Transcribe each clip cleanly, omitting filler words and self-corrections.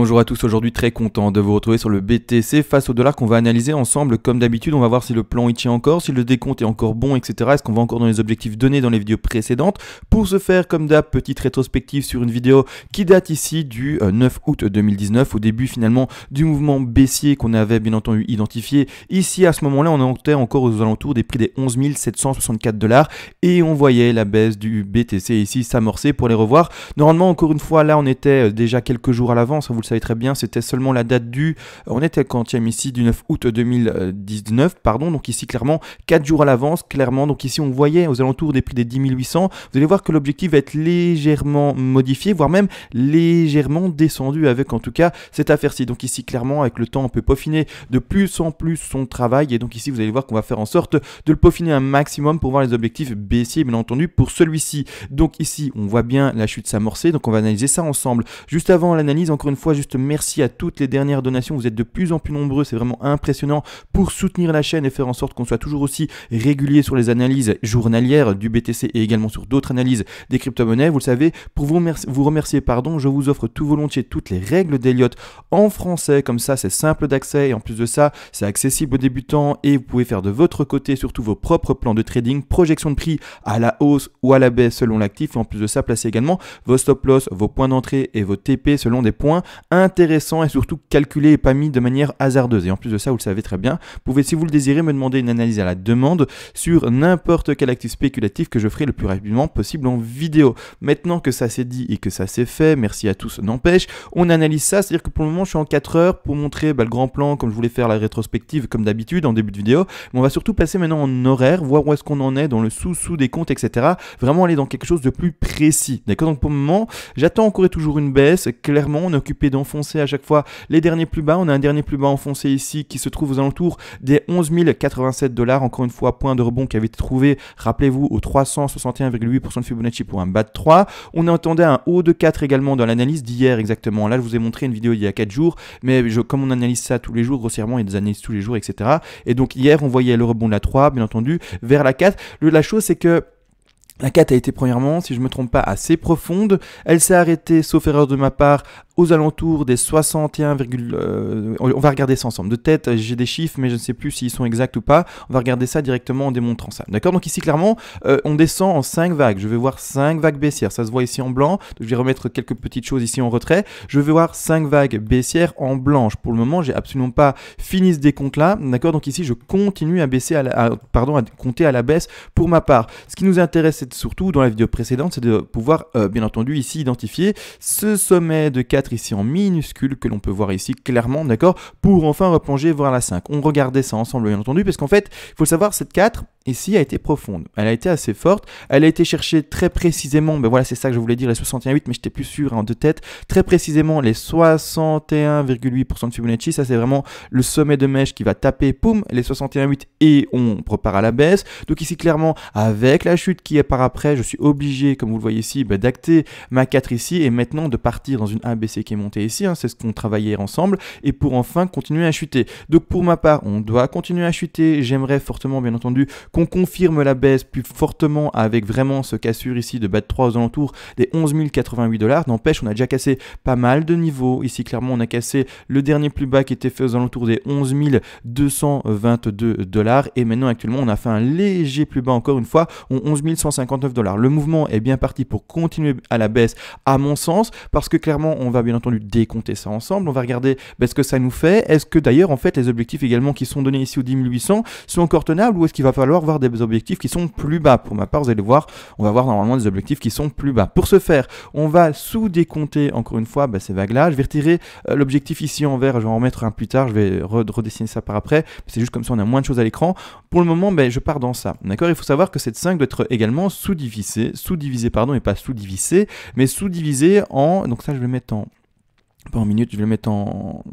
Bonjour à tous, aujourd'hui très content de vous retrouver sur le BTC face au dollar qu'on va analyser ensemble comme d'habitude. On va voir si le plan il tient encore, si le décompte est encore bon, etc. Est-ce qu'on va encore dans les objectifs donnés dans les vidéos précédentes. Pour ce faire, comme d'hab, petite rétrospective sur une vidéo qui date ici du 9 août 2019, au début finalement du mouvement baissier qu'on avait bien entendu identifié. Ici à ce moment-là, on était encore aux alentours des prix des 11 764 $ et on voyait la baisse du BTC ici s'amorcer pour les revoir. Normalement, encore une fois, là on était déjà quelques jours à l'avance. Vous le savez très bien, c'était seulement la date on était quantième ici du 9 août 2019, pardon, donc ici clairement 4 jours à l'avance, clairement, donc ici on voyait aux alentours des prix des 10 800, vous allez voir que l'objectif va être légèrement modifié, voire même légèrement descendu avec en tout cas cette affaire-ci, donc ici clairement avec le temps on peut peaufiner de plus en plus son travail et donc ici vous allez voir qu'on va faire en sorte de le peaufiner un maximum pour voir les objectifs baissiers bien entendu pour celui-ci, donc ici on voit bien la chute s'amorcer, donc on va analyser ça ensemble. Juste avant l'analyse, encore une fois, juste merci à toutes les dernières donations, vous êtes de plus en plus nombreux, c'est vraiment impressionnant pour soutenir la chaîne et faire en sorte qu'on soit toujours aussi régulier sur les analyses journalières du BTC et également sur d'autres analyses des crypto-monnaies. Vous le savez, pour vous remercier, je vous offre tout volontiers toutes les règles d'Elliott en français, comme ça c'est simple d'accès et en plus de ça, c'est accessible aux débutants et vous pouvez faire de votre côté surtout vos propres plans de trading, projection de prix à la hausse ou à la baisse selon l'actif et en plus de ça, placez également vos stop loss, vos points d'entrée et vos TP selon des points intéressants et surtout calculés et pas mis de manière hasardeuse. Et en plus de ça, vous le savez très bien, vous pouvez, si vous le désirez, me demander une analyse à la demande sur n'importe quel actif spéculatif que je ferai le plus rapidement possible en vidéo. Maintenant que ça c'est dit et que ça c'est fait, merci à tous, n'empêche, on analyse ça, c'est-à-dire que pour le moment, je suis en 4 heures pour montrer le grand plan, comme je voulais faire la rétrospective comme d'habitude en début de vidéo, mais on va surtout passer maintenant en horaire, voir où est-ce qu'on en est dans le sous des comptes, etc. Vraiment aller dans quelque chose de plus précis. D'accord? Donc pour le moment, j'attends encore et toujours une baisse. Clairement, on est occupé d'enfoncer à chaque fois les derniers plus bas. On a un dernier plus bas enfoncé ici qui se trouve aux alentours des 11 087 $. Encore une fois, point de rebond qui avait été trouvé, rappelez-vous, au 361,8% de Fibonacci pour un bas de 3. On attendait un haut de 4 également dans l'analyse d'hier exactement. Là, je vous ai montré une vidéo il y a 4 jours, mais comme on analyse ça tous les jours, grossièrement, il y a des analyses tous les jours, etc. Et donc hier, on voyait le rebond de la 3, bien entendu, vers la 4. La chose, c'est que la 4 a été premièrement, si je ne me trompe pas, assez profonde. Elle s'est arrêtée, sauf erreur de ma part, aux alentours des 61, on va regarder ça ensemble. De tête, j'ai des chiffres, mais je ne sais plus s'ils sont exacts ou pas. On va regarder ça directement en démontrant ça. D'accord? Donc ici, clairement, on descend en 5 vagues. Je vais voir 5 vagues baissières. Ça se voit ici en blanc. Je vais remettre quelques petites choses ici en retrait. Je vais voir 5 vagues baissières en blanche. Pour le moment, j'ai absolument pas fini ce décompte-là. D'accord? Donc ici, je continue à baisser, à compter à la baisse pour ma part. Ce qui nous intéresse, c'est surtout dans la vidéo précédente, c'est de pouvoir, bien entendu, ici identifier ce sommet de 4 ici en minuscule que l'on peut voir ici clairement, d'accord, pour enfin replonger vers la 5. On regardait ça ensemble, bien entendu, parce qu'en fait, il faut le savoir, cette 4 ici a été profonde, elle a été assez forte, elle a été cherchée très précisément, ben voilà, c'est ça que je voulais dire, les 61,8, mais j'étais plus sûr de tête, très précisément les 61,8% de Fibonacci, ça c'est vraiment le sommet de mèche qui va taper, poum, les 61,8 et on repart à la baisse. Donc ici, clairement, avec la chute qui est par après, je suis obligé, comme vous le voyez ici, d'acter ma 4 ici et maintenant de partir dans une ABC qui est montée ici, hein, c'est ce qu'on travaillait ensemble, et pour enfin continuer à chuter. Donc pour ma part, on doit continuer à chuter, j'aimerais fortement, bien entendu, qu'on confirme la baisse plus fortement avec vraiment ce cassure ici de bas de 3 aux alentours des 11 088 $. N'empêche, on a déjà cassé pas mal de niveaux. Ici, clairement, on a cassé le dernier plus bas qui était fait aux alentours des 11 222 $ et maintenant, actuellement, on a fait un léger plus bas encore une fois, 11 159 $. Le mouvement est bien parti pour continuer à la baisse, à mon sens, parce que clairement, on va bien entendu décompter ça ensemble. On va regarder ce que ça nous fait. Est-ce que d'ailleurs, en fait, les objectifs également qui sont donnés ici aux 10 800 sont encore tenables ou est-ce qu'il va falloir voir des objectifs qui sont plus bas? Pour ma part, vous allez voir, on va voir normalement des objectifs qui sont plus bas. Pour ce faire, on va sous-décompter encore une fois ces vagues-là. Je vais retirer l'objectif ici en vert, je vais en remettre un plus tard, je vais redessiner ça par après. C'est juste comme ça, on a moins de choses à l'écran. Pour le moment, je pars dans ça. D'accord? Il faut savoir que cette 5 doit être également sous-divisée, et pas sous-divisée, mais sous-divisée en... Donc ça, je vais le mettre en... Pas en minutes, je vais le mettre en...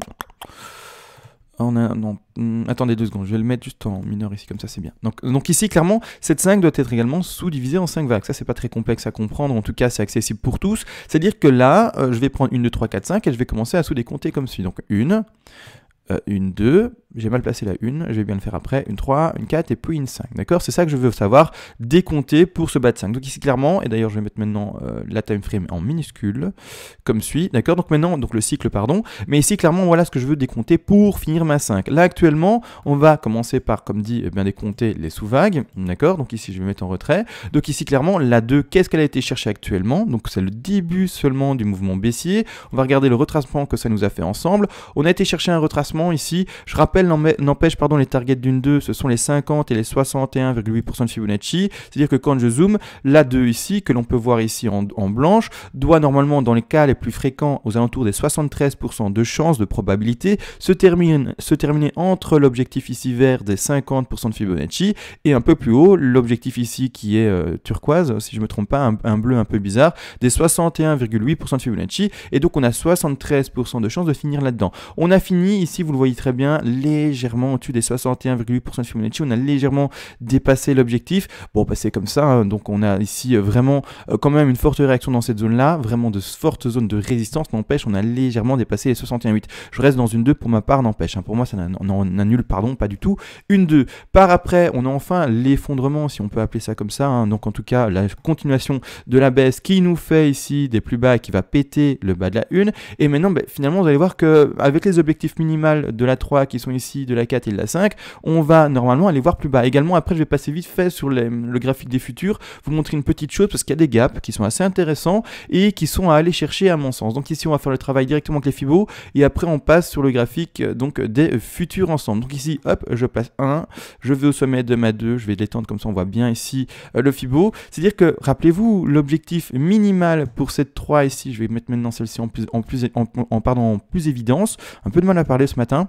attendez 2 secondes, je vais le mettre juste en mineur ici, comme ça c'est bien. Donc ici, clairement, cette 5 doit être également sous-divisée en 5 vagues. Ça, c'est pas très complexe à comprendre, en tout cas, c'est accessible pour tous. C'est-à-dire que là, je vais prendre 1, 2, 3, 4, 5 et je vais commencer à sous-décompter comme suit. Donc 1, 2, j'ai mal placé la 1, je vais bien le faire après, une 3, une 4 et puis une 5, d'accord? C'est ça que je veux savoir, décompter pour ce BAT5. Donc ici clairement, et d'ailleurs je vais mettre maintenant la time frame en minuscule, comme suit, d'accord? Donc maintenant, donc le cycle, pardon, mais ici clairement, voilà ce que je veux décompter pour finir ma 5. Là actuellement, on va commencer par, comme dit, eh bien, décompter les sous-vagues, d'accord? Donc ici je vais mettre en retrait. Donc ici clairement, la 2, qu'est-ce qu'elle a été cherchée actuellement? Donc c'est le début seulement du mouvement baissier. On va regarder le retracement que ça nous a fait ensemble. On a été chercher un retracement ici. Je rappelle, n'empêche, pardon, les targets d'une 2, ce sont les 50 et les 61,8% de Fibonacci. C'est-à-dire que quand je zoome, la 2 ici, que l'on peut voir ici en blanche, doit normalement, dans les cas les plus fréquents, aux alentours des 73% de chances, de probabilité, se terminer entre l'objectif ici vert des 50% de Fibonacci et un peu plus haut, l'objectif ici qui est turquoise, si je ne me trompe pas, un bleu un peu bizarre, des 61,8% de Fibonacci. Et donc on a 73% de chances de finir là-dedans. On a fini ici, vous le voyez très bien, légèrement au-dessus des 61,8% de Fibonacci. On a légèrement dépassé l'objectif. Bon, bah, c'est comme ça, hein. Donc on a ici vraiment quand même une forte réaction dans cette zone-là, vraiment de fortes zones de résistance. N'empêche, on a légèrement dépassé les 61,8. Je reste dans une 2 pour ma part, n'empêche. Hein. Pour moi, ça n'annule, pardon, pas du tout. Une 2. Par après, on a enfin l'effondrement, si on peut appeler ça comme ça. Hein. Donc en tout cas, la continuation de la baisse qui nous fait ici des plus bas et qui va péter le bas de la 1. Et maintenant, bah, finalement, vous allez voir qu'avec les objectifs minimales de la 3 qui sont ici, de la 4 et de la 5, on va normalement aller voir plus bas. Également, après, je vais passer vite fait sur le graphique des futurs, vous montrer une petite chose parce qu'il y a des gaps qui sont assez intéressants et qui sont à aller chercher à mon sens. Donc ici, on va faire le travail directement avec les Fibos et après, on passe sur le graphique donc des futurs ensemble. Donc ici, hop, je place 1, je vais au sommet de ma 2, je vais l'étendre comme ça, on voit bien ici le Fibo. C'est-à-dire que, rappelez-vous, l'objectif minimal pour cette 3 ici, je vais mettre maintenant celle-ci en plus évidence, un peu de mal à parler ce matin,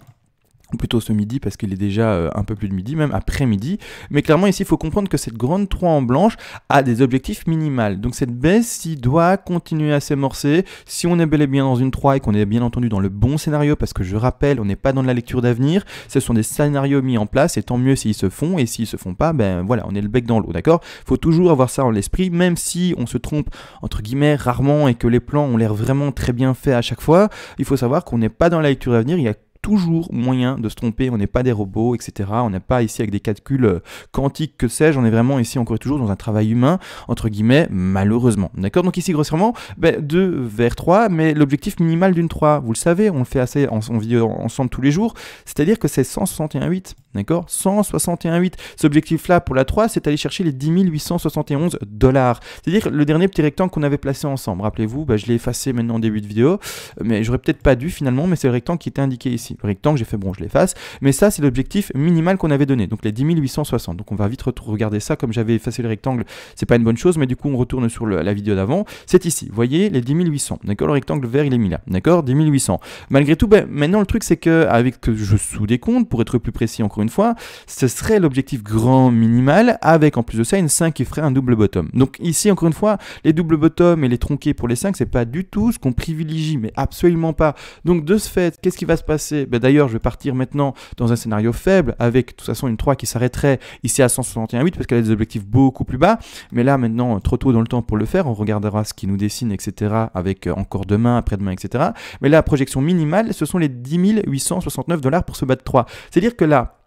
ou plutôt ce midi parce qu'il est déjà un peu plus de midi, même après-midi. Mais clairement ici, il faut comprendre que cette grande 3 en blanche a des objectifs minimales. Donc cette baisse-ci doit continuer à s'amorcer si on est bel et bien dans une 3 et qu'on est bien entendu dans le bon scénario, parce que je rappelle, on n'est pas dans la lecture d'avenir, ce sont des scénarios mis en place et tant mieux s'ils se font, et s'ils se font pas, ben voilà, on est le bec dans l'eau, d'accord? Il faut toujours avoir ça en l'esprit, même si on se trompe entre guillemets rarement et que les plans ont l'air vraiment très bien faits à chaque fois, il faut savoir qu'on n'est pas dans la lecture d'avenir, il y a toujours moyen de se tromper, on n'est pas des robots, etc. On n'est pas ici avec des calculs quantiques, que sais-je, on est vraiment ici encore et toujours dans un travail humain, entre guillemets, malheureusement. D'accord? Donc ici, grossièrement, 2 vers 3, mais l'objectif minimal d'une 3, vous le savez, on le fait assez, on vit ensemble tous les jours, c'est-à-dire que c'est 161,8. D'accord? 161,8. Cet objectif-là pour la 3, c'est aller chercher les 10 871 $. C'est-à-dire le dernier petit rectangle qu'on avait placé ensemble. Rappelez-vous, je l'ai effacé maintenant en début de vidéo, mais j'aurais peut-être pas dû finalement, mais c'est le rectangle qui était indiqué ici. Le rectangle, j'ai fait bon, je l'efface, mais ça, c'est l'objectif minimal qu'on avait donné, donc les 10 860. Donc on va vite regarder ça, comme j'avais effacé le rectangle, c'est pas une bonne chose, mais du coup, on retourne sur la vidéo d'avant. C'est ici, vous voyez, les 10 800. D'accord? Le rectangle vert, il est mis là. D'accord? 10 800. Malgré tout, maintenant, le truc, c'est que avec je sous-décompte, pour être plus précis encore une fois, ce serait l'objectif grand minimal avec en plus de ça une 5 qui ferait un double bottom. Donc ici encore une fois, les double bottom et les tronqués pour les 5, c'est pas du tout ce qu'on privilégie, mais absolument pas. Donc de ce fait, qu'est-ce qui va se passer? D'ailleurs, je vais partir maintenant dans un scénario faible avec de toute façon une 3 qui s'arrêterait ici à 161,8 parce qu'elle a des objectifs beaucoup plus bas. Mais là maintenant, trop tôt dans le temps pour le faire, on regardera ce qui nous dessine, etc. avec encore demain, après-demain, etc. Mais là, projection minimale, ce sont les 10 869 $ pour ce bas de 3. C'est-à-dire que là,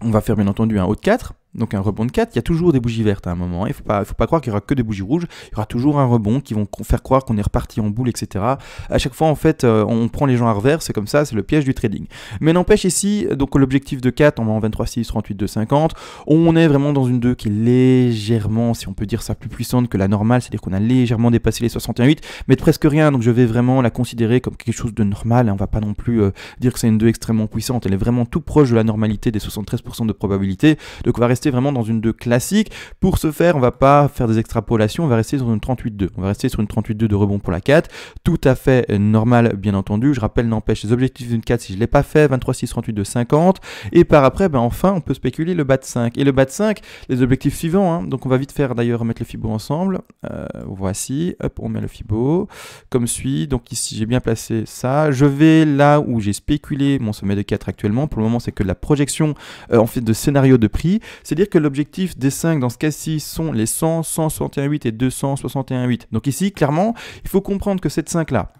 on va faire bien entendu un haut de 4, donc un rebond de 4, il y a toujours des bougies vertes à un moment, il ne faut pas croire qu'il n'y aura que des bougies rouges, il y aura toujours un rebond qui vont faire croire qu'on est reparti en boule, etc. À chaque fois, en fait, on prend les gens à revers, c'est comme ça, c'est le piège du trading. Mais n'empêche ici, donc l'objectif de 4, on va en 23,6, 38,2, 50, on est vraiment dans une 2 qui est légèrement, si on peut dire ça, plus puissante que la normale, c'est-à-dire qu'on a légèrement dépassé les 61,8, mais de presque rien, donc je vais vraiment la considérer comme quelque chose de normal, et on va pas non plus dire que c'est une 2 extrêmement puissante, elle est vraiment tout proche de la normalité des 73% de probabilité, donc on va rester vraiment dans une 2 classique. Pour ce faire, on va pas faire des extrapolations, on va rester sur une 38,2. On va rester sur une 38,2 de rebond pour la 4. Tout à fait normal, bien entendu. Je rappelle, n'empêche, les objectifs d'une 4, si je ne l'ai pas fait, 23,6, 38,2, 50. Et par après, enfin, on peut spéculer le bas de 5. Et le bas de 5, les objectifs suivants. Hein. Donc, on va vite faire d'ailleurs mettre le Fibo ensemble. Voici, hop, on met le Fibo comme suit. Donc ici, j'ai bien placé ça. Je vais là où j'ai spéculé mon sommet de 4 actuellement. Pour le moment, c'est que la projection en fait de scénario de prix. C'est-à-dire que l'objectif des 5 dans ce cas-ci sont les 100, 161,8 et 261,8. Donc ici, clairement, il faut comprendre que cette 5-là,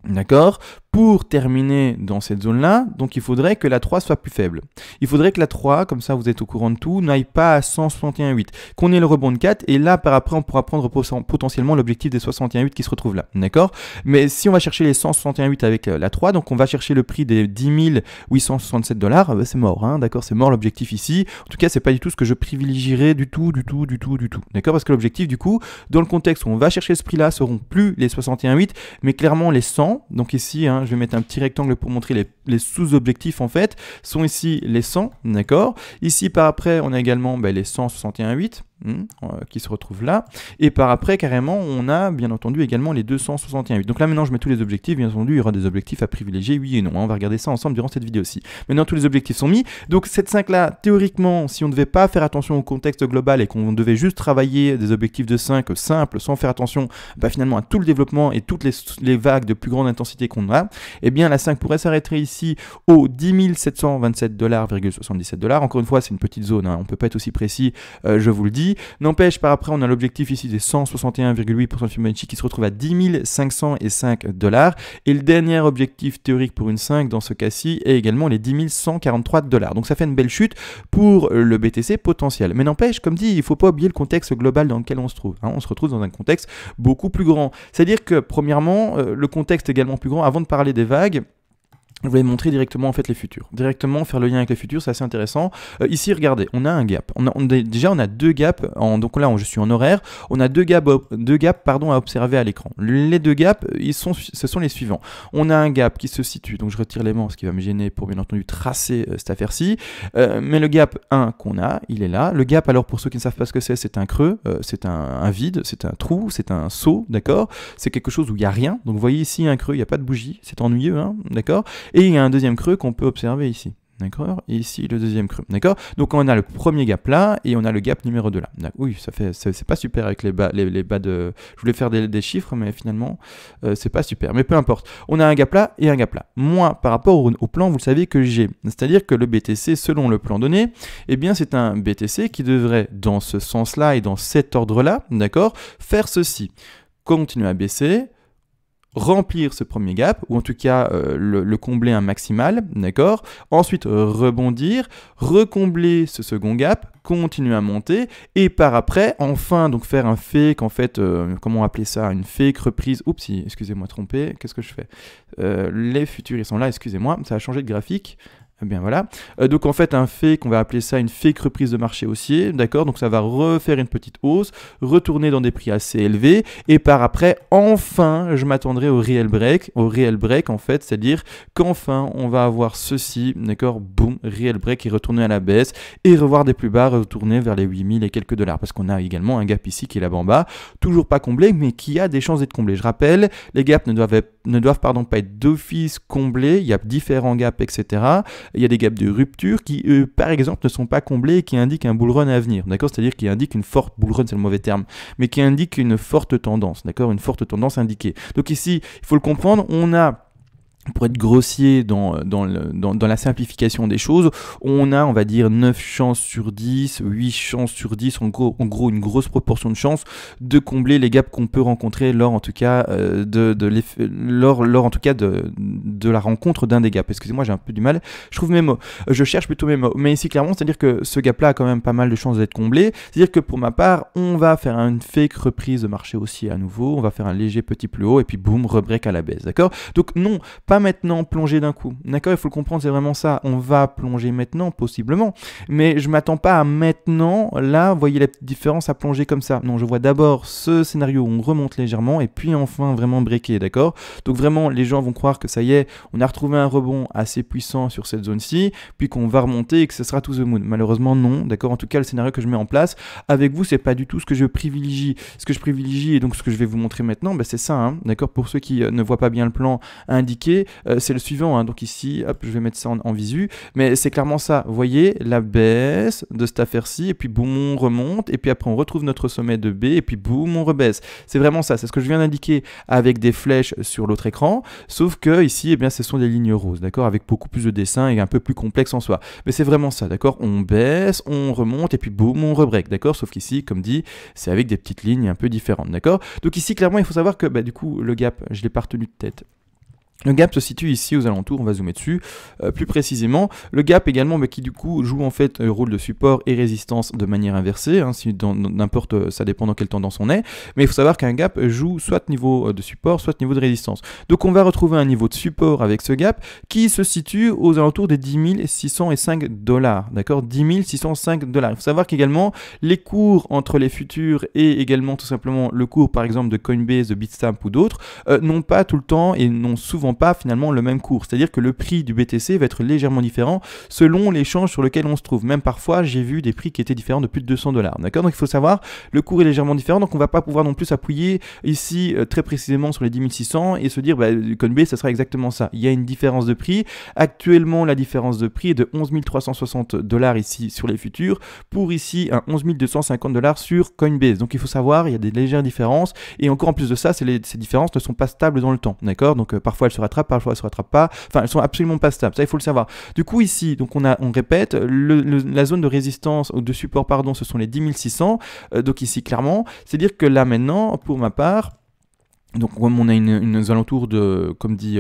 d'accord, Pour terminer dans cette zone-là, donc il faudrait que la 3 soit plus faible. Il faudrait que la 3, comme ça vous êtes au courant de tout, n'aille pas à 161,8, qu'on ait le rebond de 4, et là par après on pourra prendre potentiellement l'objectif des 61,8 qui se retrouve là, d'accord? Mais si on va chercher les 161,8 avec la 3, donc on va chercher le prix des 10 867 $, c'est mort, hein, d'accord? C'est mort l'objectif ici. En tout cas, c'est pas du tout ce que je privilégierais du tout, d'accord? Parce que l'objectif du coup, dans le contexte où on va chercher ce prix-là, seront plus les 61,8, mais clairement les 100, donc ici, hein, je vais mettre un petit rectangle pour montrer les sous-objectifs en fait, sont ici les 100, d'accord? Ici par après, on a également les 161,8 qui se retrouvent là, et par après carrément, on a bien entendu également les 261,8. Donc là maintenant, je mets tous les objectifs, bien entendu, il y aura des objectifs à privilégier, oui et non, hein, on va regarder ça ensemble durant cette vidéo aussi. Maintenant, tous les objectifs sont mis, donc cette 5-là, théoriquement, si on ne devait pas faire attention au contexte global et qu'on devait juste travailler des objectifs de 5 simples, sans faire attention finalement à tout le développement et toutes les vagues de plus grande intensité qu'on a, eh bien la 5 pourrait s'arrêter ici aux 10 727,77 $. Encore une fois, c'est une petite zone, hein, on ne peut pas être aussi précis, je vous le dis. N'empêche, par après, on a l'objectif ici des 161,8% de Fibonacci qui se retrouve à 10 505 $. Et le dernier objectif théorique pour une 5 dans ce cas-ci est également les 10 143 $. Donc ça fait une belle chute pour le BTC potentiel. Mais n'empêche, comme dit, il ne faut pas oublier le contexte global dans lequel on se trouve, hein. On se retrouve dans un contexte beaucoup plus grand. C'est-à-dire que, premièrement, le contexte est également plus grand. Avant de parler des vagues, je vais montrer directement en fait les futurs. Directement faire le lien avec les futurs, c'est assez intéressant. Ici, regardez, on a un gap. Déjà, on a deux gaps. Donc là, je suis en horaire. On a deux gaps à observer à l'écran. Les deux gaps, ce sont les suivants. On a un gap qui se situe. Donc je retire l'aimant, ce qui va me gêner pour bien entendu tracer cette affaire-ci. Mais le gap 1 qu'on a, il est là. Le gap, alors pour ceux qui ne savent pas ce que c'est un creux, c'est un vide, c'est un trou, c'est un seau, d'accord? C'est quelque chose où il n'y a rien. Donc vous voyez ici un creux, il n'y a pas de bougie. C'est ennuyeux, hein, d'accord? Et il y a un deuxième creux qu'on peut observer ici. D'accord? Et ici, le deuxième creux. D'accord? Donc, on a le premier gap là, et on a le gap numéro 2 là. Oui, c'est pas super avec les bas de... Je voulais faire des chiffres, mais finalement, c'est pas super. Mais peu importe. On a un gap là et un gap là. Moi, par rapport au plan, vous le savez que j'ai. C'est-à-dire que le BTC, selon le plan donné, eh bien, c'est un BTC qui devrait, dans ce sens-là et dans cet ordre-là, d'accord, faire ceci. Continuer à baisser, remplir ce premier gap, ou en tout cas le combler un maximal, d'accord? Ensuite rebondir, recombler ce second gap, continuer à monter, et par après, enfin, donc faire un fake, en fait, comment appeler ça? Une fake reprise, oups, excusez-moi trompé, qu'est-ce que je fais? Les futurs, ils sont là, excusez-moi, ça a changé de graphique. Eh bien voilà, donc en fait un fake, on va appeler ça une fake reprise de marché haussier, d'accord? Donc ça va refaire une petite hausse, retourner dans des prix assez élevés, et par après, enfin, je m'attendrai au real break en fait, c'est-à-dire qu'enfin on va avoir ceci, d'accord? Boum, real break et retourner à la baisse, et revoir des plus bas, retourner vers les 8000 et quelques dollars, parce qu'on a également un gap ici qui est là-bas en bas, toujours pas comblé, mais qui a des chances d'être comblé. Je rappelle, les gaps ne doivent pas être d'office comblés, il y a différents gaps, etc. Il y a des gaps de rupture qui, par exemple, ne sont pas comblés et qui indiquent un bull run à venir, d'accord? C'est-à-dire qui indiquent une forte bull run, c'est le mauvais terme, mais qui indiquent une forte tendance, d'accord? Une forte tendance indiquée. Donc ici, il faut le comprendre, on a, pour être grossier dans la simplification des choses, on a, on va dire, 9 chances sur 10, 8 chances sur 10, en gros une grosse proportion de chances de combler les gaps qu'on peut rencontrer lors en tout cas de la rencontre d'un des gaps. Excusez-moi, j'ai un peu du mal, je trouve mes mots, je cherche plutôt mes mots, mais ici clairement, c'est-à-dire que ce gap-là a quand même pas mal de chances d'être comblé, c'est-à-dire que pour ma part, on va faire une fake reprise de marché haussier à nouveau, on va faire un léger petit plus haut, et puis boum, rebreak à la baisse, d'accord? Donc non, pas maintenant plonger d'un coup, d'accord? Il faut le comprendre, c'est vraiment ça. On va plonger maintenant, possiblement, mais je m'attends pas à maintenant, là, vous voyez la petite différence à plonger comme ça. Non, je vois d'abord ce scénario où on remonte légèrement, et puis enfin vraiment breaker, d'accord? Donc vraiment, les gens vont croire que ça y est, on a retrouvé un rebond assez puissant sur cette zone-ci, puis qu'on va remonter et que ce sera to the moon. Malheureusement, non, d'accord? En tout cas, le scénario que je mets en place, avec vous, c'est pas du tout ce que je privilégie. Ce que je privilégie, et donc ce que je vais vous montrer maintenant, c'est ça, hein, d'accord? Pour ceux qui ne voient pas bien le plan indiqué, c'est le suivant, hein. Donc ici, hop, je vais mettre ça en visu, mais c'est clairement ça, vous voyez, la baisse de cette affaire-ci, et puis boum, on remonte, et puis après on retrouve notre sommet de B, et puis boum, on rebaisse. C'est vraiment ça, c'est ce que je viens d'indiquer avec des flèches sur l'autre écran, sauf que ici, eh bien, ce sont des lignes roses, d'accord, avec beaucoup plus de dessins et un peu plus complexe en soi. Mais c'est vraiment ça, d'accord, on baisse, on remonte, et puis boum, on rebreak, d'accord, sauf qu'ici, comme dit, c'est avec des petites lignes un peu différentes, d'accord. Donc ici, clairement, il faut savoir que, du coup, le gap, je l'ai pas retenu de tête. Le gap se situe ici aux alentours, on va zoomer dessus, plus précisément. Le gap également qui du coup joue en fait rôle de support et résistance de manière inversée, hein, si n'importe, ça dépend dans quelle tendance on est, mais il faut savoir qu'un gap joue soit niveau de support, soit niveau de résistance. Donc on va retrouver un niveau de support avec ce gap qui se situe aux alentours des 10 605 $, d'accord, 10 605 $. Il faut savoir qu'également les cours entre les futurs et également tout simplement le cours par exemple de Coinbase, de Bitstamp ou d'autres n'ont pas tout le temps et n'ont souvent pas finalement le même cours, c'est-à-dire que le prix du BTC va être légèrement différent selon l'échange sur lequel on se trouve. Même parfois j'ai vu des prix qui étaient différents de plus de 200 $, d'accord. Donc il faut savoir, le cours est légèrement différent, donc on va pas pouvoir non plus s'appuyer ici très précisément sur les 10 600 et se dire bah, Coinbase ça sera exactement ça. Il y a une différence de prix. Actuellement la différence de prix est de 11 360 $ ici sur les futurs pour ici un 11 250 $ sur Coinbase. Donc il faut savoir, il y a des légères différences et encore en plus de ça, ces différences ne sont pas stables dans le temps, d'accord. Donc parfois elles se rattrapent, parfois elles se rattrapent pas, enfin elles sont absolument pas stables, ça il faut le savoir. Du coup ici, donc on répète, la zone de résistance ou de support pardon, ce sont les 10 600, donc ici clairement, c'est-à-dire que là maintenant, pour ma part, donc comme on a une alentour de, comme dit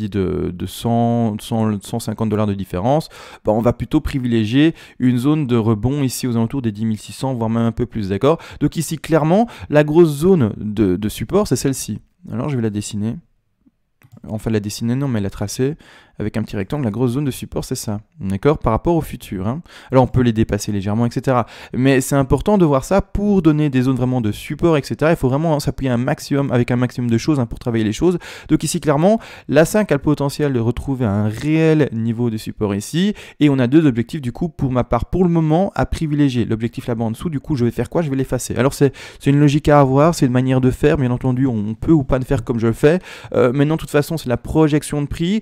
de 150 $ de différence, bah on va plutôt privilégier une zone de rebond ici aux alentours des 10 600, voire même un peu plus, d'accord. Donc ici clairement, la grosse zone de support c'est celle-ci. Alors je vais la dessiner. Enfin la dessiner non mais la tracer avec un petit rectangle. La grosse zone de support c'est ça, d'accord, par rapport au futur, hein. Alors on peut les dépasser légèrement etc, mais c'est important de voir ça pour donner des zones vraiment de support etc. Il faut vraiment s'appuyer un maximum avec un maximum de choses, hein, pour travailler les choses. Donc ici clairement la 5 a le potentiel de retrouver un réel niveau de support ici et on a deux objectifs du coup pour ma part pour le moment à privilégier. L'objectif là-bas en dessous, du coup je vais faire quoi? Je vais l'effacer. Alors c'est une logique à avoir, c'est une manière de faire, bien entendu on peut ou pas le faire comme je le fais. Maintenant de toute façon c'est la projection de prix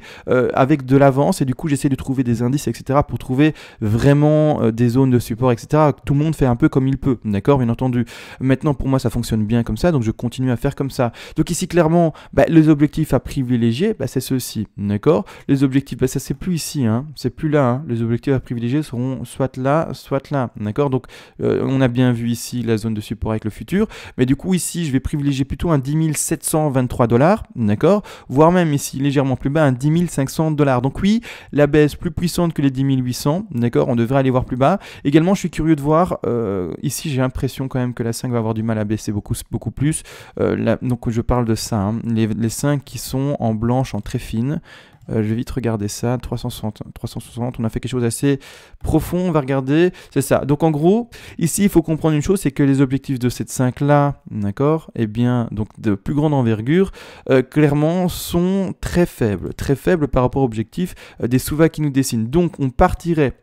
avec de l'avance et du coup j'essaie de trouver des indices etc pour trouver vraiment des zones de support etc. Tout le monde fait un peu comme il peut, d'accord, bien entendu. Maintenant pour moi ça fonctionne bien comme ça, donc je continue à faire comme ça. Donc ici clairement bah, les objectifs à privilégier bah, c'est ceux-ci, d'accord. Les objectifs, bah, ça c'est plus ici, hein, c'est plus là, hein. Les objectifs à privilégier seront soit là, d'accord. Donc on a bien vu ici la zone de support avec le futur, mais du coup ici je vais privilégier plutôt un 10 723 $, d'accord, voire même ici légèrement plus bas un 10 500 $. Donc oui, la baisse plus puissante que les 10 800, d'accord, on devrait aller voir plus bas. Également, je suis curieux de voir, ici j'ai l'impression quand même que la 5 va avoir du mal à baisser beaucoup plus. Donc je parle de ça, hein, les 5 qui sont en blanche, en très fine. Je vais vite regarder ça, 360, on a fait quelque chose d'assez profond, on va regarder, c'est ça. Donc en gros, ici il faut comprendre une chose, c'est que les objectifs de cette 5 là, d'accord, eh bien, donc de plus grande envergure, clairement sont très faibles par rapport aux objectifs des sous-vagues qui nous dessinent. Donc on partirait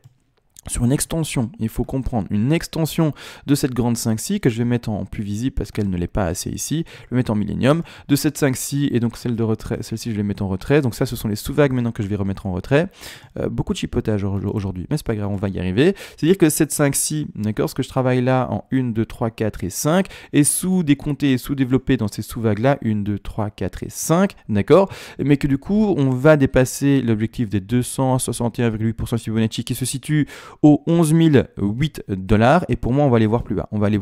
sur une extension, il faut comprendre, une extension de cette grande 5-ci que je vais mettre en plus visible parce qu'elle ne l'est pas assez ici, je vais mettre en millénium, de cette 5-ci et donc celle de retrait, celle-ci je vais mettre en retrait, donc ça ce sont les sous-vagues maintenant que je vais remettre en retrait. Beaucoup de chipotage aujourd'hui, mais c'est pas grave, on va y arriver. C'est-à-dire que cette 5-ci, d'accord, ce que je travaille là en 1, 2, 3, 4 et 5, est sous-décompté et sous-développé dans ces sous-vagues là, 1, 2, 3, 4 et 5, d'accord, mais que du coup on va dépasser l'objectif des 261,8% Fibonacci qui se situe aux 11 008 $, et pour moi on va aller voir plus bas, on va aller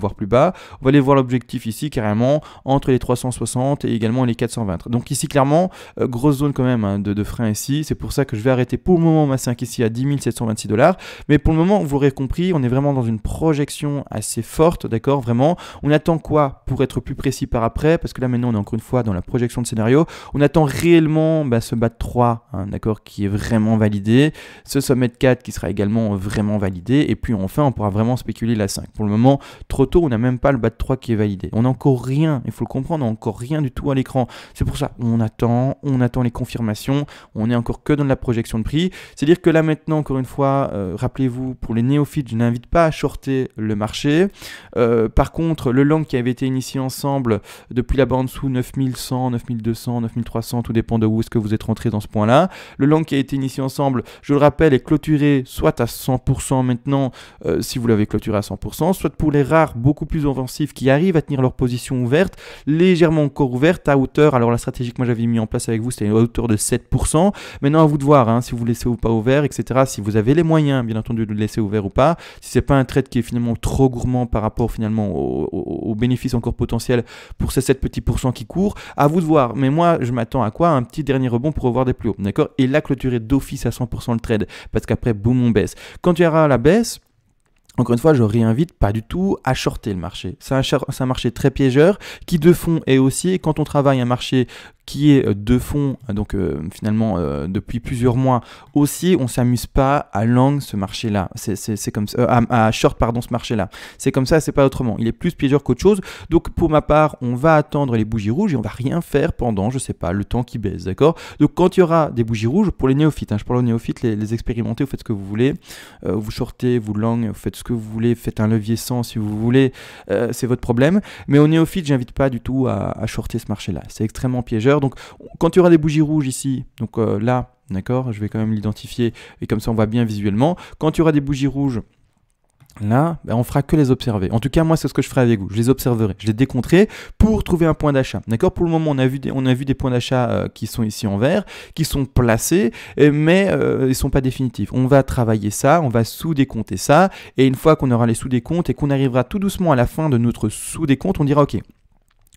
voir l'objectif ici carrément entre les 360 et également les 420. Donc ici clairement grosse zone quand même, hein, de frein ici, c'est pour ça que je vais arrêter pour le moment ma 5 ici à 10 726 $, mais pour le moment vous l'aurez compris, on est vraiment dans une projection assez forte, d'accord, vraiment. On attend quoi pour être plus précis par après, parce que là maintenant on est encore une fois dans la projection de scénario, on attend réellement ce bas de 3, hein, d'accord, qui est vraiment validé, ce sommet de 4 qui sera également vraiment validé, et puis enfin on pourra vraiment spéculer la 5. Pour le moment, trop tôt, on n'a même pas le bas de 3 qui est validé. On n'a encore rien, il faut le comprendre, on n'a encore rien du tout à l'écran. C'est pour ça, on attend les confirmations, on est encore que dans la projection de prix. C'est-à-dire que là maintenant, encore une fois, rappelez-vous, pour les néophytes, je n'invite pas à shorter le marché. Par contre, le long qui avait été initié ensemble depuis là-bas en dessous, 9100, 9200, 9300, tout dépend de où est-ce que vous êtes rentré dans ce point-là. Le long qui a été initié ensemble, je le rappelle, est clôturé soit à 100%, 100% maintenant si vous l'avez clôturé à 100%, soit pour les rares beaucoup plus offensifs qui arrivent à tenir leur position ouverte, légèrement encore ouverte à hauteur, alors la stratégie que moi j'avais mis en place avec vous c'était à hauteur de 7%, maintenant à vous de voir si vous laissez ou pas ouvert, etc. Si vous avez les moyens bien entendu de le laisser ouvert ou pas, si c'est pas un trade qui est finalement trop gourmand par rapport finalement aux bénéfices encore potentiels pour ces 7 petits pourcents qui courent, à vous de voir, mais moi je m'attends à quoi? Un petit dernier rebond pour revoir des plus hauts, d'accord? Et là clôturer d'office à 100% le trade, parce qu'après boum on baisse. Quand il y aura la baisse, encore une fois, je réinvite pas du tout à shorter le marché. C'est un marché très piégeur qui de fond est haussier. Quand on travaille un marché qui est de fond, donc finalement depuis plusieurs mois haussier, on s'amuse pas à long ce marché-là. C'est comme ça, à short pardon ce marché-là. C'est comme ça, c'est pas autrement. Il est plus piégeur qu'autre chose. Donc pour ma part, on va attendre les bougies rouges et on va rien faire pendant, je sais pas, le temps qui baisse, d'accord? Donc quand il y aura des bougies rouges pour les néophytes, je parle aux néophytes, les expérimentés, vous faites ce que vous voulez, vous shortez, vous long, vous faites ce que vous voulez, faites un levier 100 si vous voulez, c'est votre problème. Mais aux néophytes, j'invite pas du tout à shorter ce marché-là. C'est extrêmement piégeur. Donc quand il y aura des bougies rouges ici, donc là, d'accord, je vais quand même l'identifier et comme ça on voit bien visuellement. Quand il y aura des bougies rouges, là, on fera que les observer. En tout cas, moi, c'est ce que je ferai avec vous. Je les observerai, je les décompterai pour trouver un point d'achat. D'accord? Pour le moment, on a vu des points d'achat qui sont ici en vert, qui sont placés, mais ils ne sont pas définitifs. On va travailler ça, on va sous-décompter ça, et une fois qu'on aura les sous-décomptes et qu'on arrivera tout doucement à la fin de notre sous-décompte, on dira OK.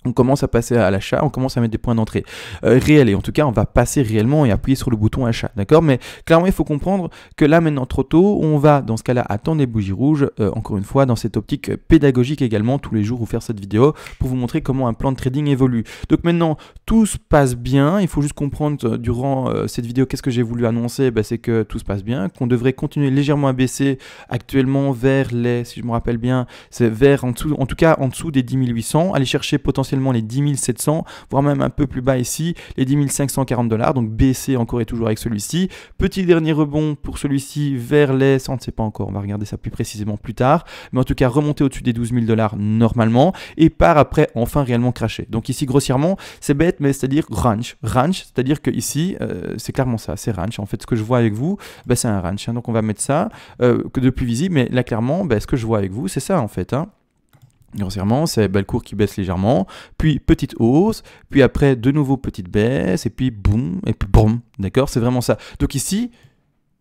On commence à passer à l'achat, on commence à mettre des points d'entrée réels et en tout cas on va passer réellement et appuyer sur le bouton achat, d'accord? Mais clairement il faut comprendre que là maintenant trop tôt, on va dans ce cas-là attendre les bougies rouges, encore une fois dans cette optique pédagogique également, tous les jours vous faire cette vidéo pour vous montrer comment un plan de trading évolue. Donc maintenant tout se passe bien, il faut juste comprendre durant cette vidéo qu'est-ce que j'ai voulu annoncer, c'est que tout se passe bien, qu'on devrait continuer légèrement à baisser actuellement vers les, si je me rappelle bien, c'est vers en dessous, en tout cas en dessous des 10 800, aller chercher potentiellement les 10 700, voire même un peu plus bas ici, les 10 540 $, donc baisser encore et toujours avec celui-ci. Petit dernier rebond pour celui-ci vers les, ça on ne sait pas encore, on va regarder ça plus précisément plus tard, mais en tout cas remonter au-dessus des 12 000 $ normalement, et par après enfin réellement cracher. Donc ici grossièrement, c'est bête, mais c'est-à-dire range, c'est-à-dire que ici, c'est clairement ça, c'est range. En fait, ce que je vois avec vous, c'est un range, donc on va mettre ça, que de plus visible, mais là clairement, ce que je vois avec vous, c'est ça en fait, Grossièrement, c'est le cours qui baisse légèrement, puis petite hausse, puis après de nouveau petite baisse, et puis boum, d'accord? C'est vraiment ça. Donc ici,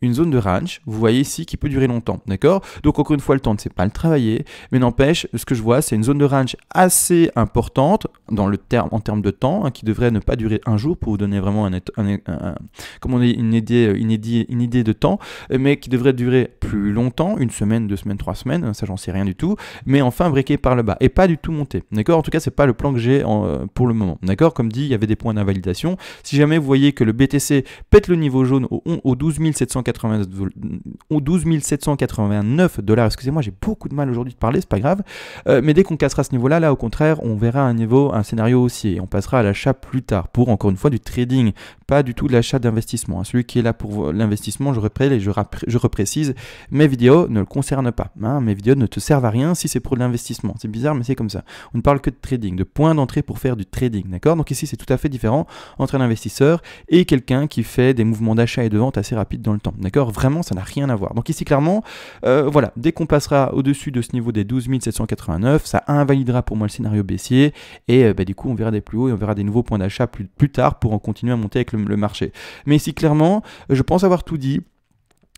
une zone de range, vous voyez ici, qui peut durer longtemps, d'accord? Donc encore une fois, le temps, c'est pas le travailler, mais n'empêche, ce que je vois, c'est une zone de range assez importante en termes de temps, qui devrait ne pas durer un jour pour vous donner vraiment une idée de temps, mais qui devrait durer plus longtemps, une semaine, 2 semaines, 3 semaines, ça j'en sais rien du tout, mais enfin breaker par le bas et pas du tout monter, d'accord? En tout cas, c'est pas le plan que j'ai pour le moment, d'accord? Comme dit, il y avait des points d'invalidation. Si jamais vous voyez que le BTC pète le niveau jaune au 12 789 $, excusez-moi, j'ai beaucoup de mal aujourd'hui de parler, c'est pas grave, mais dès qu'on cassera ce niveau-là, là au contraire, on verra un scénario haussier, on passera à l'achat plus tard pour encore une fois du trading, pas du tout de l'achat d'investissement. Celui qui est là pour l'investissement, je reprécise, mes vidéos ne le concernent pas, mes vidéos ne te servent à rien si c'est pour de l'investissement, c'est bizarre mais c'est comme ça, on ne parle que de trading, de points d'entrée pour faire du trading, d'accord? Donc ici c'est tout à fait différent entre un investisseur et quelqu'un qui fait des mouvements d'achat et de vente assez rapides dans le temps, d'accord? Vraiment ça n'a rien à voir. Donc ici clairement, voilà, dès qu'on passera au-dessus de ce niveau des 12 789, ça invalidera pour moi le scénario baissier et du coup on verra des plus hauts et on verra des nouveaux points d'achat plus tard pour en continuer à monter avec le marché. Mais ici clairement, je pense avoir tout dit.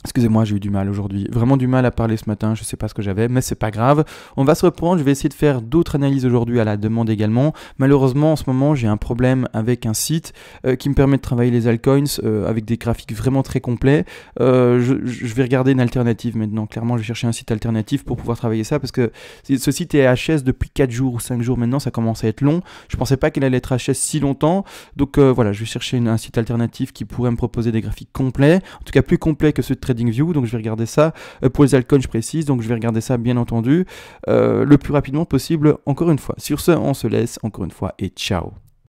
Excusez-moi, j'ai eu du mal aujourd'hui, vraiment du mal à parler ce matin, je sais pas ce que j'avais, mais c'est pas grave. On va se reprendre, je vais essayer de faire d'autres analyses aujourd'hui à la demande également. Malheureusement, en ce moment, j'ai un problème avec un site qui me permet de travailler les altcoins avec des graphiques vraiment très complets. Je vais regarder une alternative maintenant, clairement, je vais chercher un site alternatif pour pouvoir travailler ça parce que ce site est HS depuis 4 jours ou 5 jours maintenant, ça commence à être long. Je pensais pas qu'il allait être HS si longtemps, donc voilà, je vais chercher un site alternatif qui pourrait me proposer des graphiques complets, en tout cas plus complets que ceux de TradingView, donc je vais regarder ça pour les altcoins, je précise, donc je vais regarder ça bien entendu le plus rapidement possible encore une fois. Sur ce, on se laisse encore une fois et ciao.